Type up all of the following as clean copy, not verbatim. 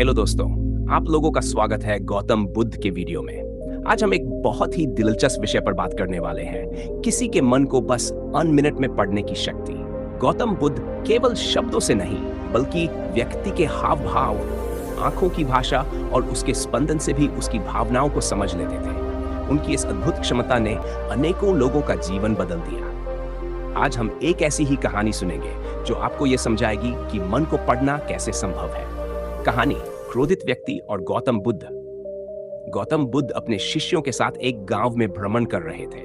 Hello दोस्तों, आप लोगों का स्वागत है गौतम बुद्ध के वीडियो में। आज हम एक बहुत ही दिलचस्प विषय पर बात करने वाले हैं, किसी के मन को बस मिनट में पढ़ने की शक्ति। गौतम बुद्ध केवल शब्दों से नहीं, बल्कि व्यक्ति के हाव भाव, आंखों की भाषा और उसके स्पंदन से भी उसकी भावनाओं को समझ लेते थे। उनकी इस अद्भुत क्षमता ने अनेकों लोगों का जीवन बदल दिया। आज हम एक ऐसी ही कहानी सुनेंगे जो आपको यह समझाएगी कि मन को पढ़ना कैसे संभव है। कहानी क्रोधित व्यक्ति और गौतम बुद्ध। गौतम बुद्ध अपने शिष्यों के साथ एक गांव में भ्रमण कर रहे थे।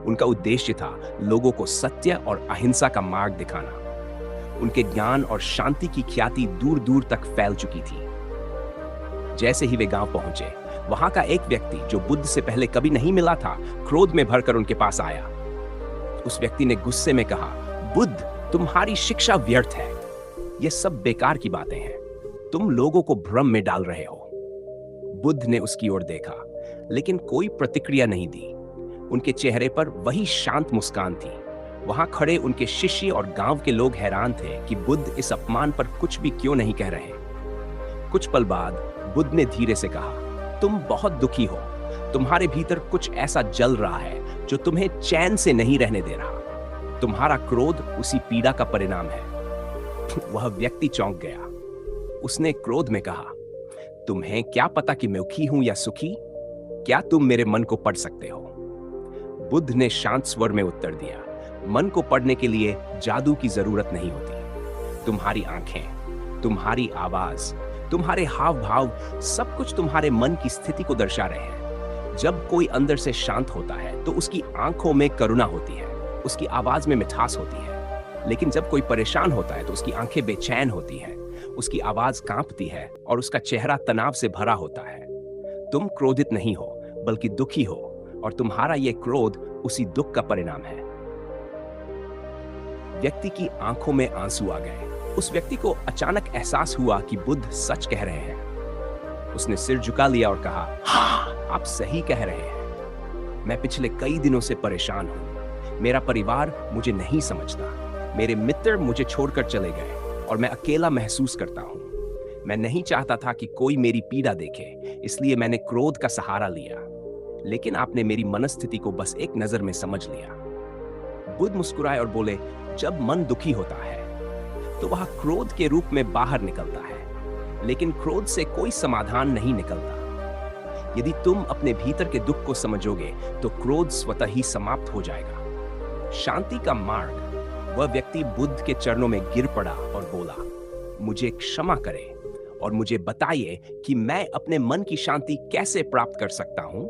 उनका उद्देश्य था लोगों को सत्य और अहिंसा का मार्ग दिखाना। उनके ज्ञान और शांति की ख्याति दूर दूर तक फैल चुकी थी। जैसे ही वे गांव पहुंचे, वहां का एक व्यक्ति जो बुद्ध से पहले कभी नहीं मिला था, क्रोध में भरकर उनके पास आया। उस व्यक्ति ने गुस्से में कहा, बुद्ध, तुम्हारी शिक्षा व्यर्थ है। यह सब बेकार की बातें हैं। तुम लोगों को भ्रम में डाल रहे हो। बुद्ध ने उसकी ओर देखा, लेकिन कोई प्रतिक्रिया नहीं दी। उनके चेहरे पर वही शांत मुस्कान थी। वहां खड़े उनके शिष्य और गांव के लोग हैरान थे कि बुद्ध इस अपमान पर कुछ भी क्यों नहीं कह रहे। कुछ पल बाद बुद्ध ने धीरे से कहा, तुम बहुत दुखी हो। तुम्हारे भीतर कुछ ऐसा जल रहा है जो तुम्हें चैन से नहीं रहने दे रहा। तुम्हारा क्रोध उसी पीड़ा का परिणाम है। वह व्यक्ति चौंक गया। उसने क्रोध में कहा, तुम्हें क्या पता कि मैं दुखी हूं या सुखी? क्या तुम मेरे मन को पढ़ सकते हो? बुद्ध ने शांत स्वर में उत्तर दिया, मन को पढ़ने के लिए जादू की जरूरत नहीं होती। तुम्हारी आंखें, तुम्हारी आवाज, तुम्हारे हाव भाव, सब कुछ तुम्हारे मन की स्थिति को दर्शा रहे हैं। जब कोई अंदर से शांत होता है तो उसकी आंखों में करुणा होती है, उसकी आवाज में मिठास होती है। लेकिन जब कोई परेशान होता है तो उसकी आंखें बेचैन होती हैं, उसकी आवाज कांपती है और उसका चेहरा तनाव से भरा होता है। तुम क्रोधित नहीं हो, बल्कि दुखी हो, और तुम्हारा यह क्रोध उसी दुख का परिणाम है। व्यक्ति की आंखों में आंसू आ गए। उस व्यक्ति को अचानक एहसास हुआ कि बुद्ध सच कह रहे हैं। उसने सिर झुका लिया और कहा, हाँ, आप सही कह रहे हैं। मैं पिछले कई दिनों से परेशान हूं। मेरा परिवार मुझे नहीं समझता। मेरे मित्र मुझे छोड़कर चले गए और मैं अकेला महसूस करता हूं। मैं नहीं चाहता था कि कोई मेरी पीड़ा देखे, इसलिए मैंने क्रोध का सहारा लिया। लेकिन आपने मेरी मनस्थिति को बस एक नजर में समझ लिया। बुद्ध मुस्कुराए और बोले, जब मन दुखी होता है तो वह क्रोध के रूप में बाहर निकलता है, लेकिन क्रोध से कोई समाधान नहीं निकलता। यदि तुम अपने भीतर के दुख को समझोगे तो क्रोध स्वतः ही समाप्त हो जाएगा। शांति का मार्ग। वह व्यक्ति बुद्ध के चरणों में गिर पड़ा और बोला, मुझे क्षमा करें और मुझे बताइए कि मैं अपने मन की शांति कैसे प्राप्त कर सकता हूं।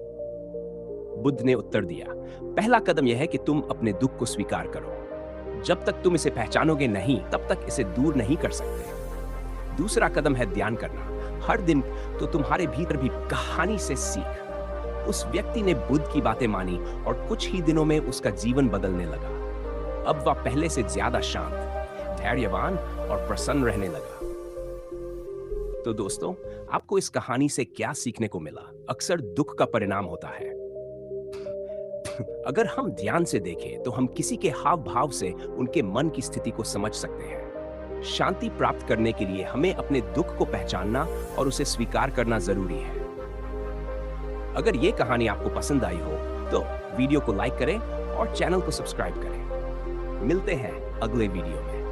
बुद्ध ने उत्तर दिया, पहला कदम यह है कि तुम अपने दुख को स्वीकार करो। जब तक तुम इसे पहचानोगे नहीं, तब तक इसे दूर नहीं कर सकते। दूसरा कदम है ध्यान करना। हर दिन तो तुम्हारे भीतर भी कहानी से सीख। उस व्यक्ति ने बुद्ध की बातें मानी और कुछ ही दिनों में उसका जीवन बदलने लगा। अब वह पहले से ज्यादा शांत, धैर्यवान और प्रसन्न रहने लगा। तो दोस्तों, आपको इस कहानी से क्या सीखने को मिला? अक्सर दुख का परिणाम होता है। अगर हम ध्यान से देखें तो हम किसी के हाव भाव से उनके मन की स्थिति को समझ सकते हैं। शांति प्राप्त करने के लिए हमें अपने दुख को पहचानना और उसे स्वीकार करना जरूरी है। अगर यह कहानी आपको पसंद आई हो तो वीडियो को लाइक करें और चैनल को सब्सक्राइब करें। मिलते हैं अगले वीडियो में।